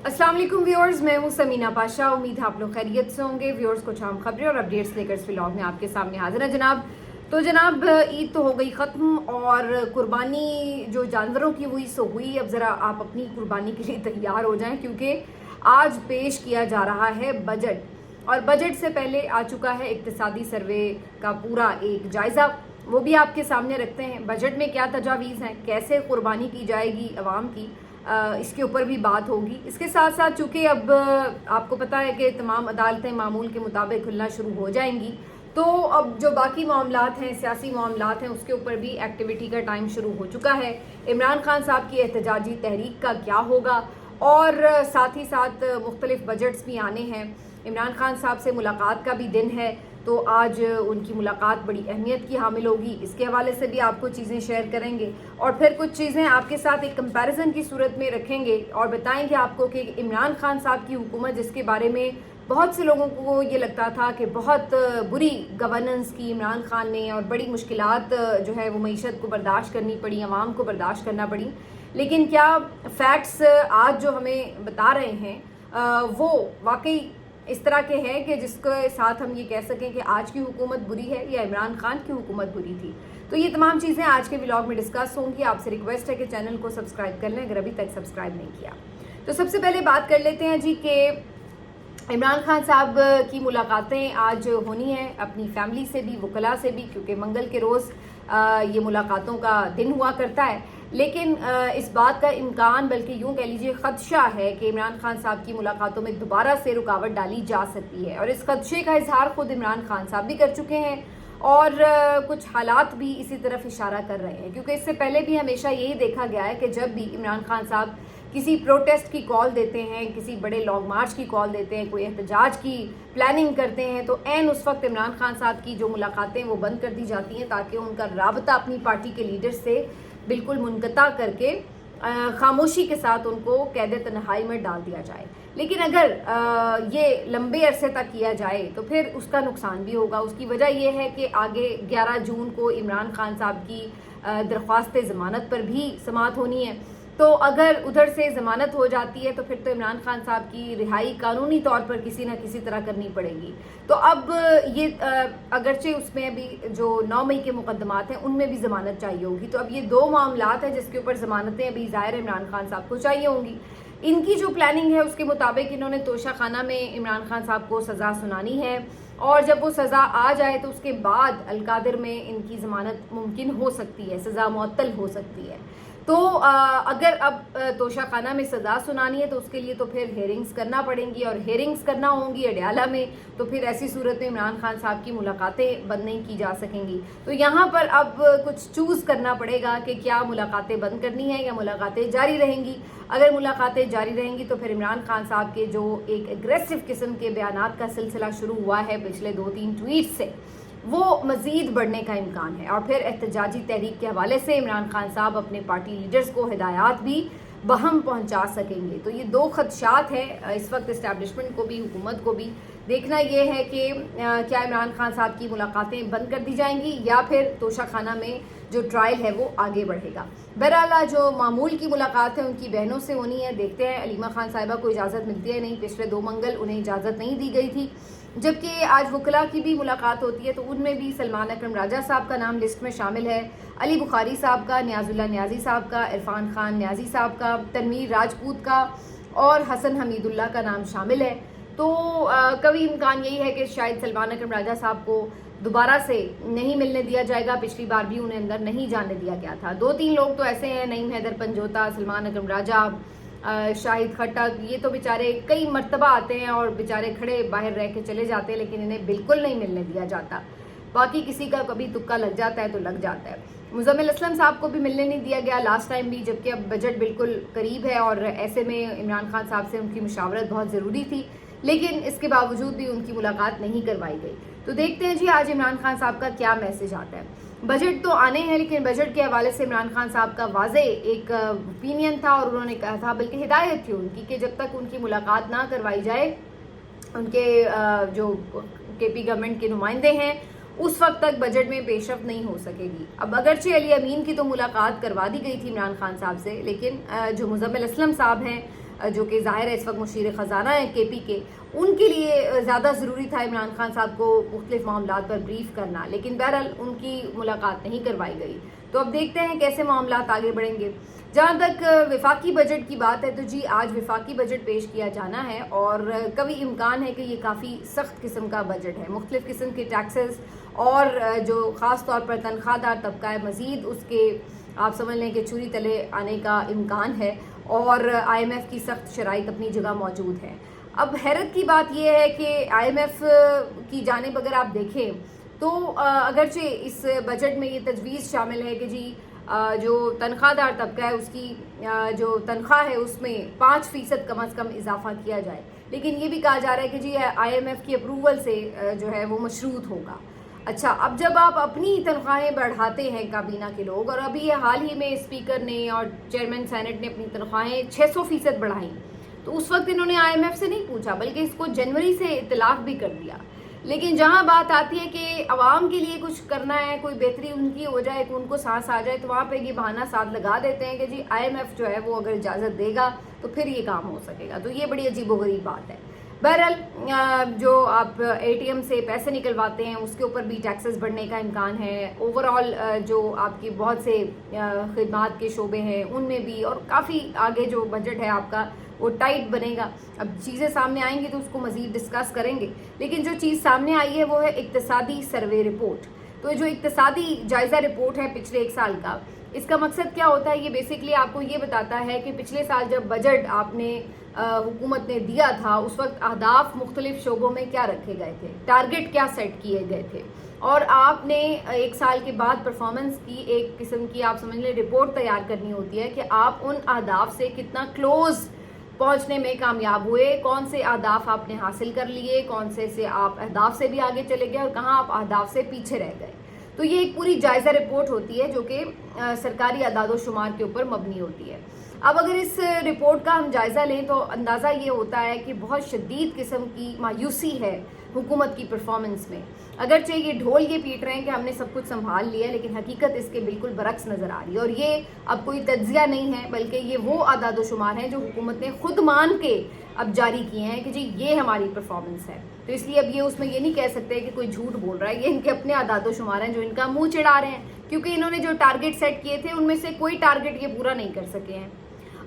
अस्सलाम वालेकुम व्यूअर्स, मैं हूं समीना पाशा। उम्मीद है आप लोग खैरियत से होंगे। व्यूअर्स, कुछ अहम खबरें और अपडेट्स लेकर इस व्लॉग में आपके सामने हाजिर है जनाब। तो जनाब, ईद तो हो गई ख़त्म और कुर्बानी जो जानवरों की हुई सो हुई। अब ज़रा आप अपनी कुर्बानी के लिए तैयार हो जाएं, क्योंकि आज पेश किया जा रहा है बजट। और बजट से पहले आ चुका है इक्तिसादी सर्वे का पूरा एक जायज़ा, वो भी आपके सामने रखते हैं। बजट में क्या तजावीज़ हैं, कैसे कुर्बानी की जाएगी अवाम की, इसके ऊपर भी बात होगी। इसके साथ साथ चूँकि अब आपको पता है कि तमाम अदालतें मामूल के मुताबिक खुलना शुरू हो जाएंगी, तो अब जो बाकी मामलात हैं, सियासी मामलात हैं, उसके ऊपर भी एक्टिविटी का टाइम शुरू हो चुका है। इमरान खान साहब की एहतजाजी तहरीक का क्या होगा, और साथ ही साथ मुख्तलिफ बजट्स भी आने हैं। इमरान खान साहब से मुलाकात का भी दिन है, तो आज उनकी मुलाकात बड़ी अहमियत की हामिल होगी। इसके हवाले से भी आपको चीज़ें शेयर करेंगे और फिर कुछ चीज़ें आपके साथ एक कंपैरिजन की सूरत में रखेंगे और बताएंगे आपको कि इमरान खान साहब की हुकूमत, जिसके बारे में बहुत से लोगों को ये लगता था कि बहुत बुरी गवर्नेंस की इमरान खान ने और बड़ी मुश्किलात जो है वो मईशत को बर्दाश्त करनी पड़ी, आवाम को बर्दाश्त करना पड़ी। लेकिन क्या फैक्ट्स आज जो हमें बता रहे हैं वो वाकई इस तरह के हैं कि जिसके साथ हम ये कह सकें कि आज की हुकूमत बुरी है या इमरान खान की हुकूमत बुरी थी? तो ये तमाम चीज़ें आज के व्लॉग में डिस्कस होंगी। आपसे रिक्वेस्ट है कि चैनल को सब्सक्राइब कर लें अगर अभी तक सब्सक्राइब नहीं किया। तो सबसे पहले बात कर लेते हैं जी कि इमरान खान साहब की मुलाकातें आज होनी है अपनी फैमिली से भी, वकला से भी, क्योंकि मंगल के रोज़ ये मुलाकातों का दिन हुआ करता है। लेकिन इस बात का इम्कान, बल्कि यूँ कह लीजिए खदशा है कि इमरान खान साहब की मुलाकातों में दोबारा से रुकावट डाली जा सकती है, और इस खदशे का इजहार खुद इमरान खान साहब भी कर चुके हैं और कुछ हालात भी इसी तरफ इशारा कर रहे हैं। क्योंकि इससे पहले भी हमेशा यही देखा गया है कि जब भी इमरान खान साहब किसी प्रोटेस्ट की कॉल देते हैं, किसी बड़े लॉन्ग मार्च की कॉल देते हैं, कोई एहतजाज की प्लानिंग करते हैं, तो ऐन उस वक्त इमरान खान साहब की जो मुलाकातें वो बंद कर दी जाती हैं, ताकि उनका राबता अपनी पार्टी के लीडर से बिल्कुल मुनक़ता करके खामोशी के साथ उनको कैद तन्हाई में डाल दिया जाए। लेकिन अगर ये लंबे अरसे तक किया जाए तो फिर उसका नुकसान भी होगा। उसकी वजह यह है कि आगे 11 जून को इमरान खान साहब की दरख्वास्त ज़मानत पर भी समाअत होनी है। तो अगर उधर से ज़मानत हो जाती है तो फिर तो इमरान खान साहब की रिहाई कानूनी तौर पर किसी न किसी तरह करनी पड़ेगी। तो अब ये अगरचे उसमें भी जो 9 मई के मुकदमात हैं उनमें भी ज़मानत चाहिए होगी। तो अब ये दो मामलात हैं जिसके ऊपर ज़मानतें अभी ज़ाहिर इमरान खान साहब को चाहिए होंगी। इनकी जो प्लानिंग है उसके मुताबिक इन्होंने तोशा खाना में इमरान खान साहब को सज़ा सुनानी है, और जब वो सज़ा आ जाए तो उसके बाद अलकादिर में इनकी ज़मानत मुमकिन हो सकती है, सज़ा मुअत्तल हो सकती है। तो अगर अब तोशा खाना में सज़ा सुनानी है तो उसके लिए तो फिर हेयरिंग्स करना पड़ेंगी, और हेयरिंग्स करना होंगी अडयाला में, तो फिर ऐसी सूरत में इमरान खान साहब की मुलाकातें बंद नहीं की जा सकेंगी। तो यहाँ पर अब कुछ चूज़ करना पड़ेगा कि क्या मुलाकातें बंद करनी है या मुलाकातें जारी रहेंगी। अगर मुलाकातें जारी रहेंगी तो फिर इमरान खान साहब के जो एक एग्रेसिव किस्म के बयानात का सिलसिला शुरू हुआ है पिछले 2-3 ट्वीट से, वो मज़ीद बढ़ने का इम्कान है। और फिर एहतजाजी तहरीक के हवाले से इमरान खान साहब अपने पार्टी लीडर्स को हिदायत भी बहम पहुंचा सकेंगे। तो ये दो खदशात हैं इस वक्त इस्टेब्लिशमेंट को भी, हुकूमत को भी। देखना ये है कि क्या इमरान खान साहब की मुलाकातें बंद कर दी जाएंगी या फिर तोशा खाना में जो ट्रायल है वो आगे बढ़ेगा। बहरहाल जो मामूल की मुलाकात है उनकी बहनों से होनी है। देखते हैं अलीमा खान साहिबा को इजाज़त मिलती है नहीं। पिछले 2 मंगल उन्हें इजाज़त नहीं दी गई थी, जबकि आज वकला की भी मुलाकात होती है, तो उनमें भी सलमान अकरम राजा साहब का नाम लिस्ट में शामिल है, अली बुखारी साहब का, नियाजुल्लाह नियाजी साहब का, इरफान खान नियाजी साहब का, तनवीर राजपूत का और हसन हमीदुल्लाह का नाम शामिल है। तो कभी इम्कान यही है कि शायद सलमान अकरम राजा साहब को दोबारा से नहीं मिलने दिया जाएगा। पिछली बार भी उन्हें अंदर नहीं जाने दिया गया था। 2-3 लोग तो ऐसे हैं, नईम हैदर पंजोता, सलमान अकरम राजा, शाहिद खट्टक, ये तो बेचारे कई मर्तबा आते हैं और बेचारे खड़े बाहर रह के चले जाते हैं, लेकिन इन्हें बिल्कुल नहीं मिलने दिया जाता। बाकी किसी का कभी तुक्का लग जाता है तो लग जाता है। मुज़म्मिल असलम साहब को भी मिलने नहीं दिया गया लास्ट टाइम भी, जबकि अब बजट बिल्कुल करीब है और ऐसे में इमरान खान साहब से उनकी मुशावरत बहुत ज़रूरी थी, लेकिन इसके बावजूद भी उनकी मुलाकात नहीं करवाई गई। तो देखते हैं जी आज इमरान खान साहब का क्या मैसेज आता है। बजट तो आने हैं, लेकिन बजट के हवाले से इमरान खान साहब का वाज़े एक ओपिनियन था और उन्होंने कहा था, बल्कि हिदायत थी उनकी, कि जब तक उनकी मुलाकात ना करवाई जाए उनके जो केपी गवर्नमेंट के नुमाइंदे हैं उस वक्त तक बजट में पेशरफ नहीं हो सकेगी। अब अगरचे अली अमीन की तो मुलाकात करवा दी गई थी इमरान खान साहब से, लेकिन जो मुज़म्मिल असलम साहब हैं जो कि ज़ाहिर है इस वक्त मुशीर ख़जाना है KP के, उनके लिए ज़्यादा ज़रूरी था इमरान खान साहब को मुख्तलिफ मामलात पर ब्रीफ करना, लेकिन बहरहाल उनकी मुलाकात नहीं करवाई गई। तो अब देखते हैं कैसे मामलात आगे बढ़ेंगे। जहाँ तक वफाकी बजट की बात है तो जी आज वफाकी बजट पेश किया जाना है और कभी इम्कान है कि ये काफ़ी सख्त किस्म का बजट है। मुख्तलिफ़ किस्म के टैक्सेस और जो ख़ास तौर पर तनख्वाहदार तबका है मज़ीद उसके आप समझ लें कि छुरी तले आने का इम्कान है और IMF की सख्त शराइत अपनी जगह मौजूद है। अब हैरत की बात यह है कि IMF की जानिब अगर आप देखें तो अगरचे इस बजट में ये तजवीज़ शामिल है कि जी जो तनख्वाहदार तबका है उसकी जो तनख्वाह है उसमें 5% कम अज़ कम इजाफा किया जाए, लेकिन ये भी कहा जा रहा है कि जी IMF की अप्रूवल से जो है वो मशरूत होगा। अच्छा, अब जब आप अपनी तनख्वाहें बढ़ाते हैं काबीना के लोग, और अभी ये हाल ही में स्पीकर ने और चेयरमैन सेनेट ने अपनी तनख्वाहें 600% बढ़ाई, तो उस वक्त इन्होंने IMF से नहीं पूछा बल्कि इसको जनवरी से इतलाक़ भी कर दिया। लेकिन जहां बात आती है कि आवाम के लिए कुछ करना है, कोई बेहतरी उनकी हो जाए, कि उनको सांस आ जाए, तो वहाँ पे ये बहाना साथ लगा देते हैं कि जी IMF जो है वो अगर इजाज़त देगा तो फिर ये काम हो सकेगा। तो ये बड़ी अजीबोगरीब बात है। बहरहाल जो आप ATM से पैसे निकलवाते हैं उसके ऊपर भी टैक्सेस बढ़ने का इम्कान है। ओवरऑल जो आपकी बहुत से खिदमात के शोबे हैं उनमें भी, और काफ़ी आगे जो बजट है आपका वो टाइट बनेगा। अब चीज़ें सामने आएंगी तो उसको मज़ीद डिस्कस करेंगे, लेकिन जो चीज़ सामने आई है वो है इक्तिसादी सर्वे रिपोर्ट। तो जो इक्तिसादी जायज़ा रिपोर्ट है पिछले 1 साल का, इसका मकसद क्या होता है? ये बेसिकली आपको ये बताता है कि पिछले साल जब बजट आपने हुकूमत ने दिया था उस वक्त अहदाफ मुख्तलिफ शोबों में क्या रखे गए थे, टारगेट क्या सेट किए गए थे, और आपने 1 साल के बाद परफॉर्मेंस की एक किस्म की आप समझ लें रिपोर्ट तैयार करनी होती है कि आप उन अहदाफ से कितना क्लोज पहुंचने में कामयाब हुए, कौन से अहदाफ आपने हासिल कर लिए, कौन से आप अहदाफ से भी आगे चले गए और कहाँ आप अहदाफ से पीछे रह गए। तो ये एक पूरी जायज़ा रिपोर्ट होती है जो कि सरकारी अदाद शुमार के ऊपर मबनी होती है। अब अगर इस रिपोर्ट का हम जायज़ा लें तो अंदाज़ा ये होता है कि बहुत शदीद किस्म की मायूसी है हुकूमत की परफॉर्मेंस में। अगरचे ये ढोल ये पीट रहे हैं कि हमने सब कुछ संभाल लिया, लेकिन हकीकत इसके बिल्कुल बरक्स नज़र आ रही है। और ये अब कोई तज्जिया नहीं है बल्कि ये वो आदाद शुमार हैं जो हुकूमत ने खुद मान के अब जारी किए हैं कि जी ये हमारी परफॉर्मेंस है। तो इसलिए अब ये उसमें ये नहीं कह सकते कि कोई झूठ बोल रहा है, ये इनके अपने आदाद शुमार हैं जो इनका मुँह चिढ़ा रहे हैं, क्योंकि इन्होंने जो टारगेट सेट किए थे उनमें से कोई टारगेट ये पूरा नहीं कर सके हैं।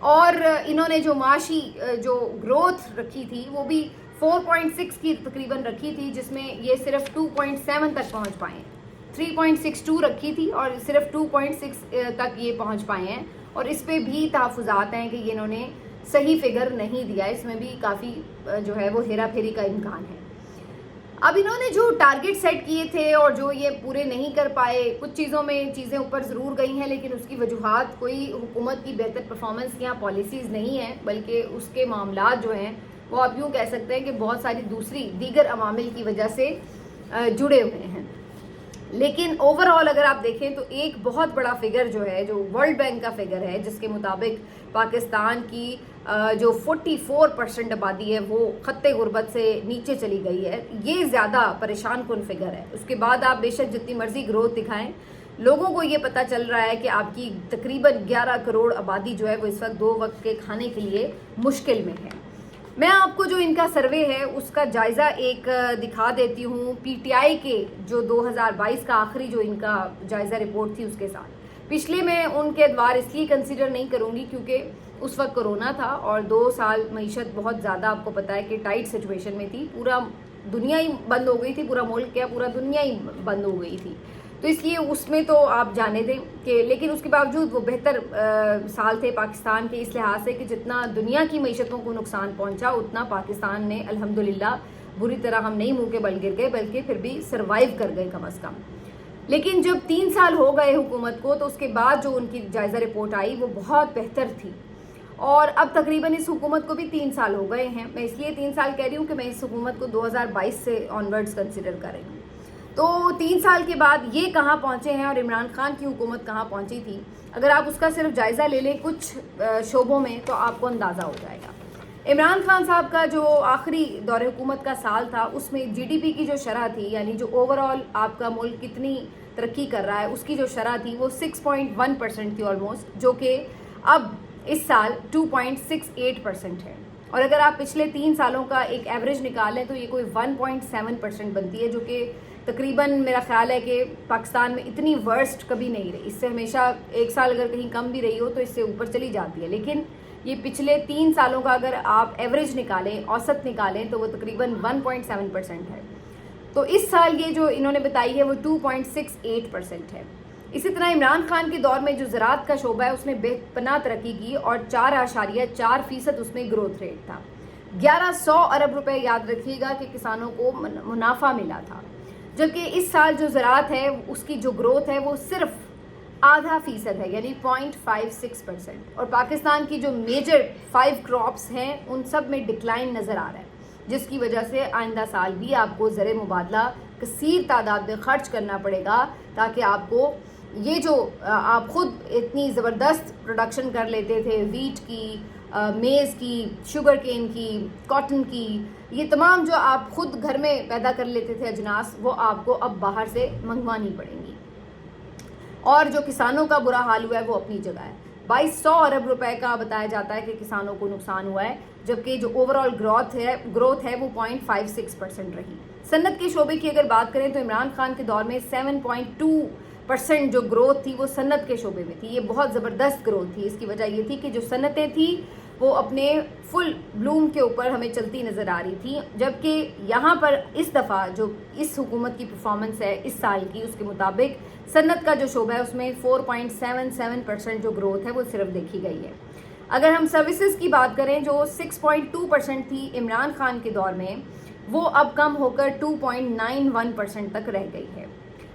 और इन्होंने जो माशी जो ग्रोथ रखी थी वो भी 4.6 की तकरीबन रखी थी, जिसमें ये सिर्फ 2.7 तक पहुंच पाए। 3.62 रखी थी और सिर्फ 2.6 तक ये पहुंच पाए हैं, और इस पे भी तहफ़्फ़ुज़ात हैं कि ये इन्होंने सही फिगर नहीं दिया, इसमें भी काफ़ी जो है वो हेरा फेरी का इम्कान है। अब इन्होंने जो टारगेट सेट किए थे और जो ये पूरे नहीं कर पाए, कुछ चीज़ों में चीज़ें ऊपर ज़रूर गई हैं, लेकिन उसकी वजूहात कोई हुकूमत की बेहतर परफॉर्मेंस या पॉलिसीज़ नहीं है, बल्कि उसके मामलात जो हैं वो आप यूँ कह सकते हैं कि बहुत सारी दीगर अवामिल की वजह से जुड़े हुए हैं। लेकिन ओवरऑल अगर आप देखें तो एक बहुत बड़ा फिगर जो है, जो वर्ल्ड बैंक का फिगर है, जिसके मुताबिक पाकिस्तान की जो 44% आबादी है वो खत्ते गुर्बत से नीचे चली गई है, ये ज़्यादा परेशान कुन फिगर है। उसके बाद आप बेशक जितनी मर्जी ग्रोथ दिखाएं, लोगों को ये पता चल रहा है कि आपकी तकरीबन 11 करोड़ आबादी जो है वो इस वक्त 2 वक्त के खाने के लिए मुश्किल में है। मैं आपको जो इनका सर्वे है उसका जायज़ा एक दिखा देती हूँ, PTI के जो 2022 का आखिरी जो इनका जायज़ा रिपोर्ट थी उसके साथ। पिछले मैं उनके अदवार इसलिए कंसीडर नहीं करूँगी क्योंकि उस वक्त कोरोना था और 2 साल मईशत बहुत ज़्यादा आपको पता है कि टाइट सिचुएशन में थी, पूरा दुनिया ही बंद हो गई थी, पूरा मुल्क क्या पूरा दुनिया ही बंद हो गई थी। तो इसलिए उसमें तो आप जाने दें कि, लेकिन उसके बावजूद वो बेहतर साल थे पाकिस्तान के इस लिहाज से कि जितना दुनिया की मईशतों को नुकसान पहुंचा उतना पाकिस्तान ने अल्हम्दुलिल्लाह बुरी तरह हम नहीं मुंह के बल गिर गए बल्कि फिर भी सरवाइव कर गए कम अज़ कम। लेकिन जब 3 साल हो गए हुकूमत को तो उसके बाद जो उनकी जायज़ा रिपोर्ट आई वो बहुत बेहतर थी, और अब तकरीबन इस हुकूमत को भी 3 साल हो गए हैं। मैं इसलिए 3 साल कह रही हूँ कि मैं इस हुकूमत को 2022 से ऑनवर्ड्स कंसिडर कर रही हूँ। तो 3 साल के बाद ये कहाँ पहुँचे हैं और इमरान खान की हुकूमत कहाँ पहुँची थी, अगर आप उसका सिर्फ जायज़ा ले लें कुछ शोबों में तो आपको अंदाज़ा हो जाएगा। इमरान खान साहब का जो आखिरी दौरे हुकूमत का साल था उसमें GDP की जो शरह थी, यानी जो ओवरऑल आपका मुल्क कितनी तरक्की कर रहा है उसकी जो शरह थी वो 6.1% थी ऑलमोस्ट, जो कि अब इस साल 2.68% है, और अगर आप पिछले 3 सालों का एक एवरेज निकालें तो ये कोई 1.7% बनती है, जो कि तकरीबन मेरा ख्याल है कि पाकिस्तान में इतनी वर्स्ट कभी नहीं रही। इससे हमेशा एक साल अगर कहीं कम भी रही हो तो इससे ऊपर चली जाती है, लेकिन ये पिछले 3 सालों का अगर आप एवरेज निकालें, औसत निकालें, तो वो तकरीबन 1.7% है। तो इस साल ये जो इन्होंने बताई है वो 2.68% है। इसी तरह इमरान खान के दौर में जो ज़राअत का शोबा है उसने बेपनाह तरक्की की और 4.4% उसमें ग्रोथ रेट था। 1100 अरब रुपए याद रखिएगा कि किसानों को मुनाफा मिला था, जबकि इस साल जो ज़राअत है उसकी जो ग्रोथ है वो सिर्फ 0.5% है, यानी 0.56%। और पाकिस्तान की जो मेजर 5 क्रॉप्स हैं उन सब में डिक्लाइन नज़र आ रहा है, जिसकी वजह से आइंदा साल भी आपको ज़र मुबादला कसीर तादाद में खर्च करना पड़ेगा, ताकि आपको ये जो आप खुद इतनी ज़बरदस्त प्रोडक्शन कर लेते थे, वीट की, मेज़ की, शुगर केन की, कॉटन की, ये तमाम जो आप खुद घर में पैदा कर लेते थे अजनास, वो आपको अब बाहर से मंगवानी पड़ेंगी। और जो किसानों का बुरा हाल हुआ है वो अपनी जगह है। 2200 अरब रुपए का बताया जाता है कि किसानों को नुकसान हुआ है, जबकि जो ओवरऑल ग्रोथ है वो 0.56% रही। सन्नत के शोबे की अगर बात करें तो इमरान खान के दौर में 7.2% जो ग्रोथ थी वो सन्नत के शोबे में थी। ये बहुत ज़बरदस्त ग्रोथ थी। इसकी वजह ये थी कि जो सन्नतें थी वो अपने फुल ब्लूम के ऊपर हमें चलती नज़र आ रही थी, जबकि यहाँ पर इस दफ़ा जो इस हुकूमत की परफॉर्मेंस है इस साल की, उसके मुताबिक सन्नत का जो शोबा है उसमें 4.77% जो ग्रोथ है वो सिर्फ देखी गई है। अगर हम सर्विसेज की बात करें, जो 6.2% थी इमरान खान के दौर में, वो अब कम होकर 2.91% तक रह गई है।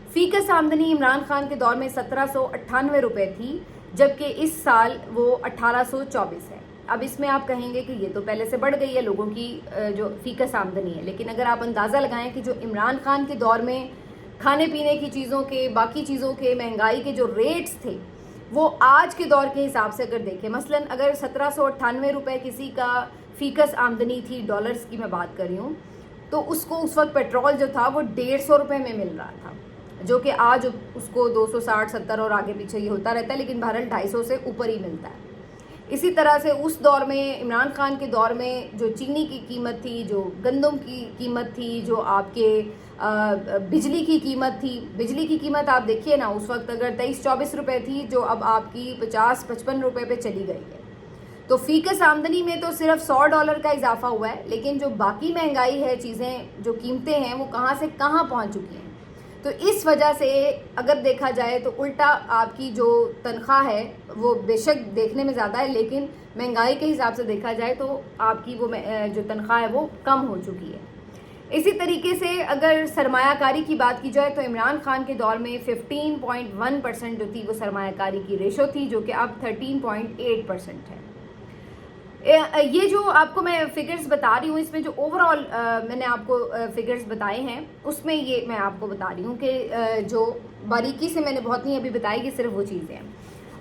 फीकस आमदनी इमरान खान के दौर में 1798 रुपये थी, जबकि इस साल वो 1824 है। अब इसमें आप कहेंगे कि ये तो पहले से बढ़ गई है लोगों की जो फीकस आमदनी है, लेकिन अगर आप अंदाज़ा लगाएं कि जो इमरान खान के दौर में खाने पीने की चीज़ों के, बाकी चीज़ों के, महंगाई के जो रेट्स थे वो आज के दौर के हिसाब से अगर देखें, मसलन अगर 1798 रुपये किसी का फीकस आमदनी थी, डॉलर्स की मैं बात कर रही हूँ, तो उसको उस वक्त पेट्रोल जो था वो 150 रुपये में मिल रहा था, जो कि आज उसको 260-70 और आगे पीछे ये होता रहता है, लेकिन बहरहाल 250 से ऊपर ही मिलता है। इसी तरह से उस दौर में, इमरान खान के दौर में, जो चीनी की कीमत थी, जो गंदम की कीमत थी, जो आपके बिजली की कीमत थी, बिजली की कीमत आप देखिए ना, उस वक्त अगर 23-24 रुपये थी, जो अब आपकी 50-55 रुपये पे चली गई है। तो फीकस आमदनी में तो सिर्फ $100 का इजाफा हुआ है, लेकिन जो बाकी महंगाई है, चीज़ें जो कीमतें हैं वो कहाँ से कहाँ पहुँच चुकी हैं। तो इस वजह से अगर देखा जाए तो उल्टा आपकी जो तनख्वाह है वो बेशक देखने में ज़्यादा है, लेकिन महंगाई के हिसाब से देखा जाए तो आपकी वो जो तनख्वाह है वो कम हो चुकी है। इसी तरीके से अगर सरमायाकारी की बात की जाए तो इमरान खान के दौर में 15.1% जो थी वो सरमायाकारी की रेशो थी, जो कि अब 13.8% है। ये जो आपको मैं फिगर्स बता रही हूँ, इसमें जो ओवरऑल मैंने आपको फिगर्स बताए हैं उसमें ये मैं आपको बता रही हूँ कि जो बारीकी से मैंने बहुत नहीं अभी बताई कि सिर्फ वो चीज़ें हैं।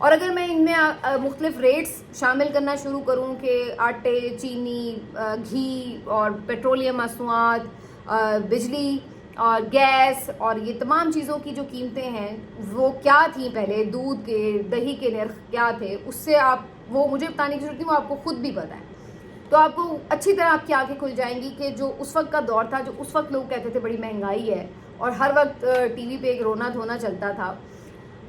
और अगर मैं इनमें मुख्तलिफ रेट्स शामिल करना शुरू करूँ कि आटे, चीनी, घी और पेट्रोलियम मसनूआत, बिजली और गैस और ये तमाम चीज़ों की जो कीमतें हैं वो क्या थी पहले, दूध के, दही के नर्ख क्या थे, उससे आप वो मुझे बताने की जरूरत नहीं, वो आपको खुद भी पता है। तो आपको अच्छी तरह आपकी आंखें खुल जाएंगी कि जो उस वक्त का दौर था, जो उस वक्त लोग कहते थे बड़ी महंगाई है और हर वक्त टीवी पे एक रोना धोना चलता था,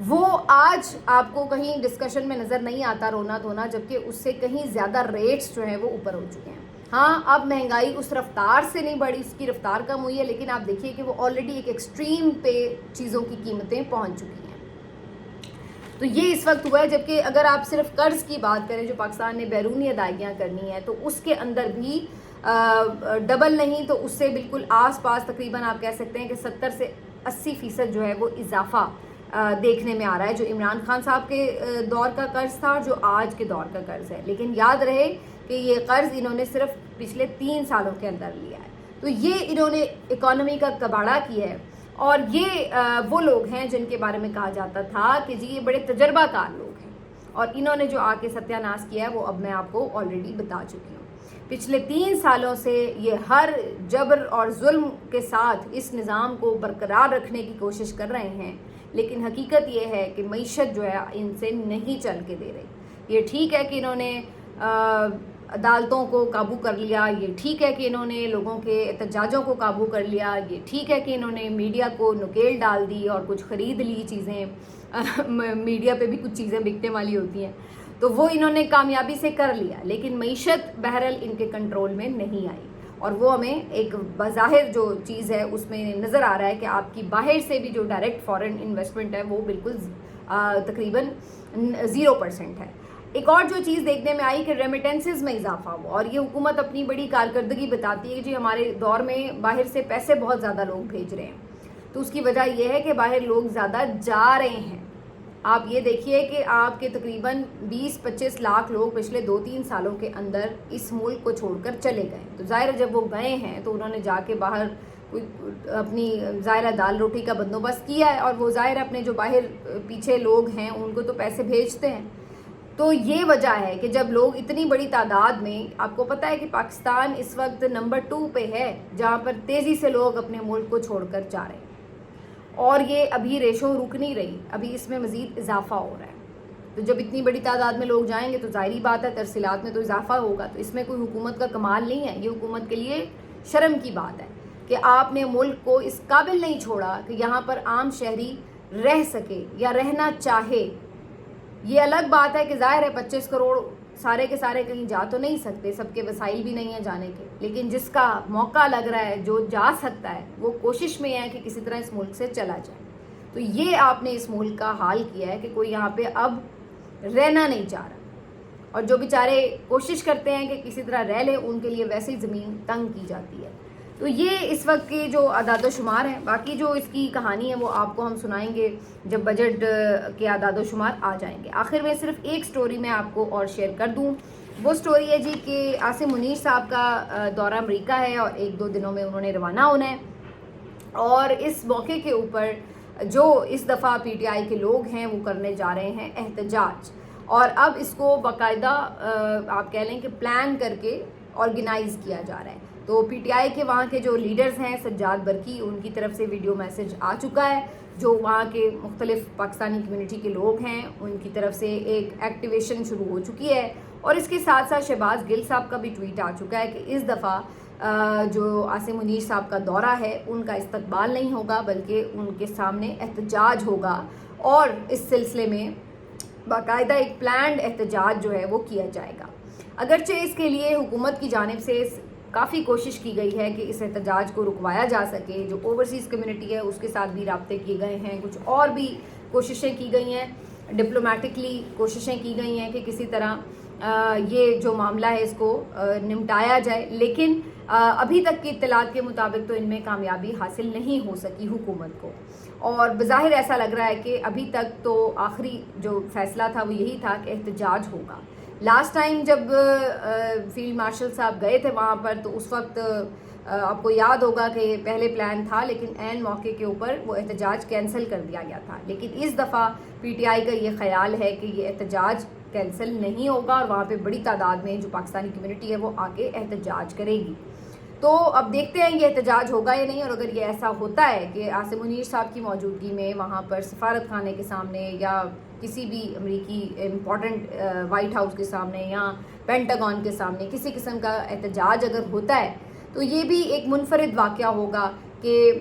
वो आज आपको कहीं डिस्कशन में नज़र नहीं आता रोना धोना, जबकि उससे कहीं ज़्यादा रेट्स जो हैं वो ऊपर हो चुके हैं। हाँ, अब महंगाई उस रफ्तार से नहीं बढ़ी, उसकी रफ्तार कम हुई है, लेकिन आप देखिए कि वो ऑलरेडी एक एक्सट्रीम पे चीज़ों की कीमतें पहुँच चुकी हैं। तो ये इस वक्त हुआ है। जबकि अगर आप सिर्फ कर्ज की बात करें जो पाकिस्तान ने बैरूनी अदायगियाँ करनी है, तो उसके अंदर भी डबल नहीं तो उससे बिल्कुल आसपास तकरीबन आप कह सकते हैं कि 70 से 80% जो है वो इजाफा देखने में आ रहा है, जो इमरान खान साहब के दौर का कर्ज था और जो आज के दौर का कर्ज है। लेकिन याद रहे कि ये कर्ज इन्होंने सिर्फ पिछले 3 सालों के अंदर लिया है। तो ये इन्होंने इकोनॉमी का कबाड़ा किया है और ये वो लोग हैं जिनके बारे में कहा जाता था कि जी ये बड़े तजर्बाकार लोग हैं, और इन्होंने जो आके सत्यानाश किया है वो अब मैं आपको ऑलरेडी बता चुकी हूँ। पिछले 3 सालों से ये हर जबर और जुल्म के साथ इस निज़ाम को बरकरार रखने की कोशिश कर रहे हैं, लेकिन हकीकत ये है कि मईशत जो है इनसे नहीं चल के दे रही। یہ ٹھیک ہے کہ انہوں نے عدالتوں کو قابو کر لیا، یہ ٹھیک ہے کہ انہوں نے لوگوں کے احتجاجوں کو قابو کر لیا، یہ ٹھیک ہے کہ انہوں نے میڈیا کو نکیل ڈال دی اور کچھ خرید لی چیزیں، میڈیا پہ بھی کچھ چیزیں بکنے والی ہوتی ہیں، تو وہ انہوں نے کامیابی سے کر لیا، لیکن معیشت بہرحال ان کے کنٹرول میں نہیں آئی، اور وہ ہمیں ایک بظاہر جو چیز ہے اس میں نظر آ رہا ہے کہ آپ کی باہر سے بھی جو ڈائریکٹ فارن انویسٹمنٹ ہے وہ بالکل تقریباً 0% ہے۔ ایک اور جو چیز دیکھنے میں آئی کہ ریمیٹنسز میں اضافہ ہوا، اور یہ حکومت اپنی بڑی کارکردگی بتاتی ہے کہ جی ہمارے دور میں باہر سے پیسے بہت زیادہ لوگ بھیج رہے ہیں، تو اس کی وجہ یہ ہے کہ باہر لوگ زیادہ جا رہے ہیں۔ آپ یہ دیکھیے کہ آپ کے تقریباً 20-25 لاکھ لوگ پچھلے 2-3 سالوں کے اندر اس ملک کو چھوڑ کر چلے گئے، تو ظاہر جب وہ گئے ہیں تو انہوں نے جا کے باہر کوئی اپنی ظاہرہ دال روٹی کا بندوبست کیا ہے، اور وہ ظاہر اپنے جو باہر پیچھے لوگ ہیں ان کو تو پیسے بھیجتے ہیں۔ تو یہ وجہ ہے کہ جب لوگ اتنی بڑی تعداد میں، آپ کو پتہ ہے کہ پاکستان اس وقت نمبر 2 پہ ہے جہاں پر تیزی سے لوگ اپنے ملک کو چھوڑ کر جا رہے ہیں، اور یہ ابھی ریشو رک نہیں رہی، ابھی اس میں مزید اضافہ ہو رہا ہے۔ تو جب اتنی بڑی تعداد میں لوگ جائیں گے تو ظاہری بات ہے ترسیلات میں تو اضافہ ہوگا، تو اس میں کوئی حکومت کا کمال نہیں ہے، یہ حکومت کے لیے شرم کی بات ہے کہ آپ نے ملک کو اس قابل نہیں چھوڑا کہ یہاں پر عام شہری رہ سکے یا رہنا چاہے۔ یہ الگ بات ہے کہ ظاہر ہے 25 کروڑ سارے کے سارے کہیں جا تو نہیں سکتے، سب کے وسائل بھی نہیں ہیں جانے کے، لیکن جس کا موقع لگ رہا ہے، جو جا سکتا ہے، وہ کوشش میں ہے کہ کسی طرح اس ملک سے چلا جائے۔ تو یہ آپ نے اس ملک کا حال کیا ہے کہ کوئی یہاں پہ اب رہنا نہیں چاہ رہا، اور جو بیچارے کوشش کرتے ہیں کہ کسی طرح رہ لیں ان کے لیے ویسے ہی زمین تنگ کی جاتی ہے۔ تو یہ اس وقت کے جو اعداد و شمار ہیں، باقی جو اس کی کہانی ہے وہ آپ کو ہم سنائیں گے جب بجٹ کے اعداد و شمار آ جائیں گے۔ آخر میں صرف ایک سٹوری میں آپ کو اور شیئر کر دوں، وہ سٹوری ہے جی کہ عاصم منیر صاحب کا دورہ امریکہ ہے اور 1-2 دنوں میں انہوں نے روانہ ہونا ہے، اور اس موقع کے اوپر جو اس دفعہ پی ٹی آئی کے لوگ ہیں وہ کرنے جا رہے ہیں احتجاج، اور اب اس کو باقاعدہ آپ کہہ لیں کہ پلان کر کے آرگنائز کیا جا رہا ہے۔ تو پی ٹی آئی کے وہاں کے جو لیڈرز ہیں سجاد برقی، ان کی طرف سے ویڈیو میسج آ چکا ہے، جو وہاں کے مختلف پاکستانی کمیونٹی کے لوگ ہیں ان کی طرف سے ایک ایکٹیویشن شروع ہو چکی ہے، اور اس کے ساتھ ساتھ شہباز گل صاحب کا بھی ٹویٹ آ چکا ہے کہ اس دفعہ جو عاصم منیر صاحب کا دورہ ہے ان کا استقبال نہیں ہوگا بلکہ ان کے سامنے احتجاج ہوگا، اور اس سلسلے میں باقاعدہ ایک پلانڈ احتجاج جو ہے وہ کیا جائے گا۔ اگرچہ اس کے لیے حکومت کی جانب سے کافی کوشش کی گئی ہے کہ اس احتجاج کو رکوایا جا سکے، جو اوورسیز کمیونٹی ہے اس کے ساتھ بھی رابطے کیے گئے ہیں، کچھ اور بھی کوششیں کی گئی ہیں، ڈپلومیٹکلی کوششیں کی گئی ہیں کہ کسی طرح یہ جو معاملہ ہے اس کو نمٹایا جائے، لیکن ابھی تک کی اطلاعات کے مطابق تو ان میں کامیابی حاصل نہیں ہو سکی حکومت کو، اور بظاہر ایسا لگ رہا ہے کہ ابھی تک تو آخری جو فیصلہ تھا وہ یہی تھا کہ احتجاج ہوگا۔ لاسٹ ٹائم جب فیلڈ مارشل صاحب گئے تھے وہاں پر تو اس وقت آپ کو یاد ہوگا کہ پہلے پلان تھا لیکن عین موقع کے اوپر وہ احتجاج کینسل کر دیا گیا تھا، لیکن اس دفعہ پی ٹی آئی کا یہ خیال ہے کہ یہ احتجاج کینسل نہیں ہوگا، اور وہاں پہ بڑی تعداد میں جو پاکستانی کمیونٹی ہے وہ آ کے احتجاج کرے گی۔ تو اب دیکھتے ہیں یہ احتجاج ہوگا یا نہیں، اور اگر یہ ایسا ہوتا ہے کہ عاصم منیر صاحب کی موجودگی میں وہاں پر سفارت خانے کے سامنے یا کسی بھی امریکی امپورٹنٹ وائٹ ہاؤس کے سامنے یا پینٹاگون کے سامنے کسی قسم کا احتجاج اگر ہوتا ہے تو یہ بھی ایک منفرد واقعہ ہوگا کہ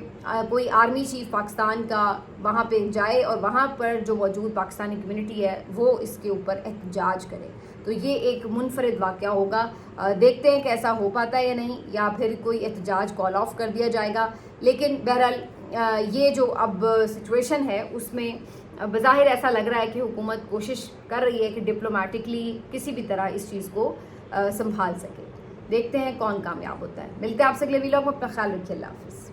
کوئی آرمی چیف پاکستان کا وہاں پہ جائے اور وہاں پر جو موجود پاکستانی کمیونٹی ہے وہ اس کے اوپر احتجاج کرے، تو یہ ایک منفرد واقعہ ہوگا۔ دیکھتے ہیں کہ ایسا ہو پاتا ہے یا نہیں، یا پھر کوئی احتجاج کال آف کر دیا جائے گا، لیکن بہرحال یہ جو اب سچویشن ہے اس میں بظاہر ایسا لگ رہا ہے کہ حکومت کوشش کر رہی ہے کہ ڈپلومیٹکلی کسی بھی طرح اس چیز کو سنبھال سکے۔ دیکھتے ہیں کون کامیاب ہوتا ہے۔ ملتے ہیں آپ سے اگلے ویلاگ میں، اپنا خیال رکھیے، اللہ حافظ۔